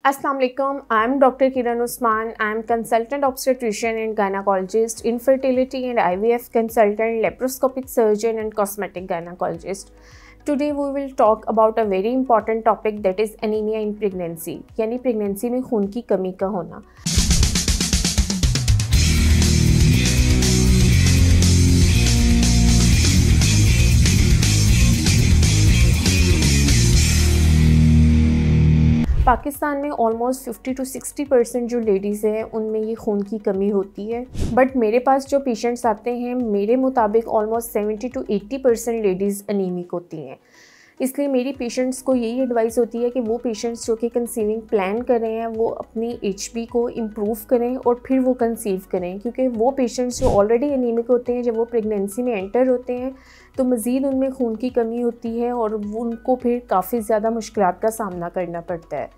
Assalamu alaikum. I'm Dr. Kiran Usman. I'm consultant obstetrician and gynecologist, infertility and IVF consultant, laparoscopic surgeon and cosmetic gynecologist. Today we will talk about a very important topic, that is anemia in pregnancy, यानी pregnancy में खून की कमी का होना। पाकिस्तान में almost 50 to 60% जो ladies हैं उनमें ये खून की कमी होती है। बट मेरे पास जो पेशेंट्स आते हैं, मेरे मुताबिक ऑलमोस्ट 70 to 80% लेडीज़ अनीमिक होती हैं। इसलिए मेरी पेशेंट्स को यही एडवाइस होती है कि वो पेशेंट्स जो कि कंसीविंग प्लान कर रहे हैं वो अपनी HB को इम्प्रूव करें और फिर वो कंसीव करें, क्योंकि वो पेशेंट्स जो ऑलरेडी अनीमिक होते हैं, जब वो प्रेगनेंसी में एंटर होते हैं तो मज़ीद उनमें खून की कमी होती है और उनको फिर काफ़ी ज़्यादा मुश्किलात का सामना करना पड़ता है।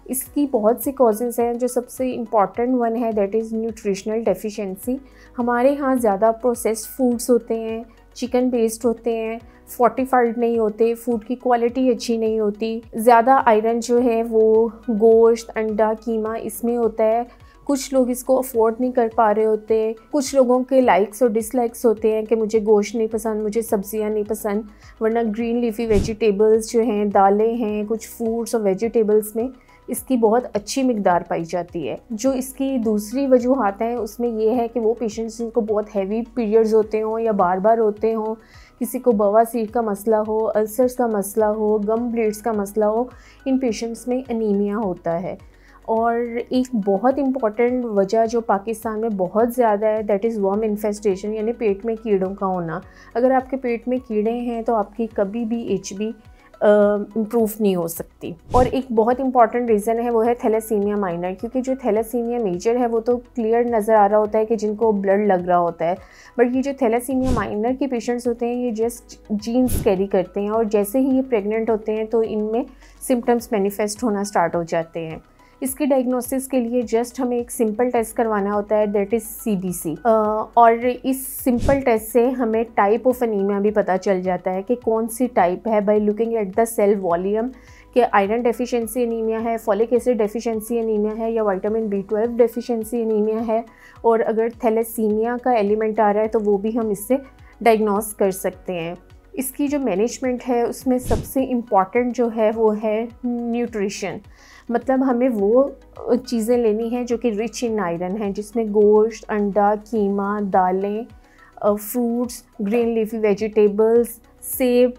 इसकी बहुत सी कॉजेज़ हैं। जो सबसे इम्पॉर्टेंट वन है दैट इज़ न्यूट्रिशनल डेफिशिएंसी। हमारे यहाँ ज़्यादा प्रोसेस्ड फूड्स होते हैं, चिकन बेस्ड होते हैं, फोर्टिफाइड नहीं होते, फूड की क्वालिटी अच्छी नहीं होती। ज़्यादा आयरन जो है वो गोश्त, अंडा, कीमा इसमें होता है। कुछ लोग इसको अफोर्ड नहीं कर पा रहे होते। कुछ लोगों के लाइक्स और डिसलाइक्स होते हैं कि मुझे गोश्त नहीं पसंद, मुझे सब्जियां नहीं पसंद, वरना ग्रीन लीफी वेजिटेबल्स जो हैं, दालें हैं, कुछ फ्रूट्स और वेजिटेबल्स में इसकी बहुत अच्छी मिकदार पाई जाती है। जो इसकी दूसरी वजूहात हैं उसमें ये है कि वो पेशेंट्स जिनको बहुत हैवी पीरियड्स होते हों या बार बार होते हों, किसी को बवासीर का मसला हो, अल्सर्स का मसला हो, गम ब्लीड्स का मसला हो, इन पेशेंट्स में अनीमिया होता है। और एक बहुत इम्पॉर्टेंट वजह जो पाकिस्तान में बहुत ज़्यादा है दैट इज़ वर्म इन्फेस्टेशन, यानी पेट में कीड़ों का होना। अगर आपके पेट में कीड़े हैं तो आपकी कभी भी HB इम्प्रूव नहीं हो सकती। और एक बहुत इंपॉर्टेंट रीज़न है वो है थैलेसीमिया माइनर, क्योंकि जो थैलेसीमिया मेजर है वो तो क्लियर नज़र आ रहा होता है कि जिनको ब्लड लग रहा होता है, बट ये जो थैलेसीमिया माइनर के पेशेंट्स होते हैं ये जस्ट जीन्स कैरी करते हैं और जैसे ही ये प्रेग्नेंट होते हैं तो इनमें सिम्टम्स मैनिफेस्ट होना स्टार्ट हो जाते हैं। इसकी डायग्नोसिस के लिए जस्ट हमें एक सिंपल टेस्ट करवाना होता है दैट इज़ CBC, और इस सिंपल टेस्ट से हमें टाइप ऑफ अनीमिया भी पता चल जाता है कि कौन सी टाइप है by looking at the cell volume, कि आयरन डेफिशिएंसी अनीमिया है, फॉलिक एसिड डेफिशिएंसी अनीमिया है या विटामिन B12 डेफिशिएंसी अनीमिया है। और अगर थैलेसीमिया का एलिमेंट आ रहा है तो वो भी हम इससे डायग्नोस कर सकते हैं। इसकी जो मैनेजमेंट है उसमें सबसे इम्पॉर्टेंट जो है वो है न्यूट्रिशन। मतलब हमें वो चीज़ें लेनी हैं जो कि रिच इन आयरन हैं, जिसमें गोश्त, अंडा, कीमा, दालें, फ्रूट्स, ग्रीन लीफी वेजिटेबल्स, सेब,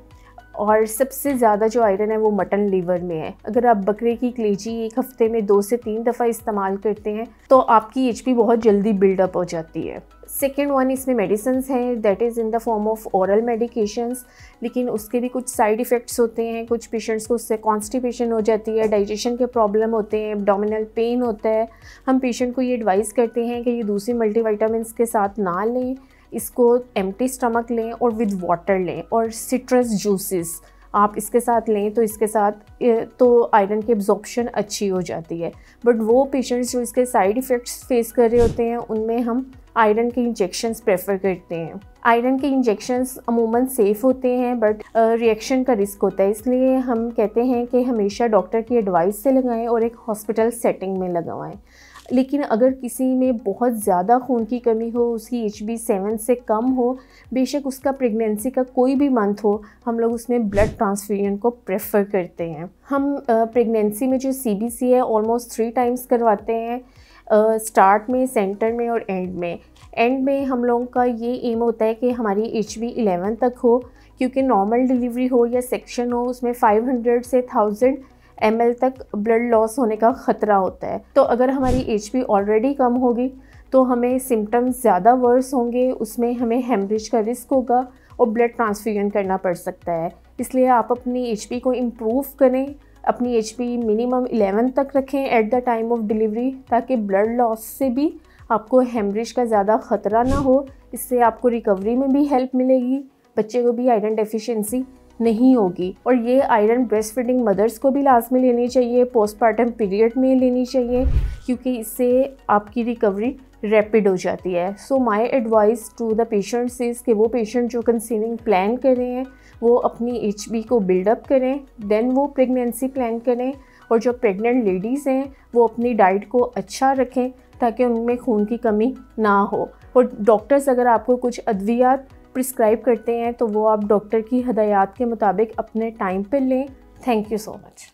और सबसे ज़्यादा जो आयरन है वो मटन लीवर में है। अगर आप बकरे की कलेजी एक हफ्ते में 2 से 3 दफ़ा इस्तेमाल करते हैं तो आपकी HB बहुत जल्दी बिल्डअप हो जाती है। सेकेंड वन, इसमें मेडिसिन्स हैं that is in the form of oral medications, लेकिन उसके भी कुछ साइड इफ़ेक्ट्स होते हैं। कुछ पेशेंट्स को उससे कॉन्स्टिपेशन हो जाती है, डाइजेशन के प्रॉब्लम होते हैं, एब्डोमिनल पेन होता है। हम पेशेंट को ये एडवाइस करते हैं कि ये दूसरी मल्टीविटामिन्स के साथ ना लें, इसको एम्प्टी स्टमक लें और विद वाटर लें, और सिट्रस जूसेस आप इसके साथ लें तो इसके साथ तो आयरन की एब्जॉर्प्शन अच्छी हो जाती है। बट वो पेशेंट्स जो इसके साइड इफ़ेक्ट्स फेस कर रहे होते हैं उनमें हम आयरन के इंजेक्शंस प्रेफर करते हैं। आयरन के इंजेक्शंस अमूमन सेफ़ होते हैं बट रिएक्शन का रिस्क होता है, इसलिए हम कहते हैं कि हमेशा डॉक्टर की एडवाइस से लगाएं और एक हॉस्पिटल सेटिंग में लगवाएं। लेकिन अगर किसी में बहुत ज़्यादा खून की कमी हो, उसकी HB 7 से कम हो, बेशक उसका प्रेगनेंसी का कोई भी मंथ हो, हम लोग उसमें ब्लड ट्रांसफ्यूजन को प्रेफर करते हैं। हम प्रेगनेंसी में जो CBC है ऑलमोस्ट 3 टाइम्स करवाते हैं, स्टार्ट में, सेंटर में और एंड में। एंड में हम लोगों का ये एम होता है कि हमारी HB 11 तक हो, क्योंकि नॉर्मल डिलीवरी हो या सेक्शन हो उसमें 500 से 1000 ml तक ब्लड लॉस होने का ख़तरा होता है। तो अगर हमारी HB ऑलरेडी कम होगी तो हमें सिम्टम्स ज़्यादा वर्स होंगे, उसमें हमें हेमरेज का रिस्क होगा और ब्लड ट्रांसफ्यूजन करना पड़ सकता है। इसलिए आप अपनी HB को इम्प्रूव करें, अपनी HB मिनिमम 11 तक रखें at the time of delivery, ताकि ब्लड लॉस से भी आपको हेमरेज का ज़्यादा ख़तरा ना हो। इससे आपको रिकवरी में भी हेल्प मिलेगी, बच्चे को भी आयरन डेफिशिएंसी नहीं होगी। और ये आयरन ब्रेस्ट फीडिंग मदर्स को भी लाजमी लेनी चाहिए, पोस्टपार्टम पीरियड में लेनी चाहिए, क्योंकि इससे आपकी रिकवरी रैपिड हो जाती है। So my advice to the patients is कि वो पेशेंट जो कंसीविंग प्लान कर रहे हैं वो अपनी HB को बिल्डअप करें, देन वो प्रेगनेंसी प्लान करें और जो प्रेग्नेंट लेडीज़ हैं वो अपनी डाइट को अच्छा रखें ताकि उनमें खून की कमी ना हो। और डॉक्टर्स अगर आपको कुछ अद्वियात प्रिस्क्राइब करते हैं तो वो आप डॉक्टर की हदायत के मुताबिक अपने टाइम पर लें। Thank you so much.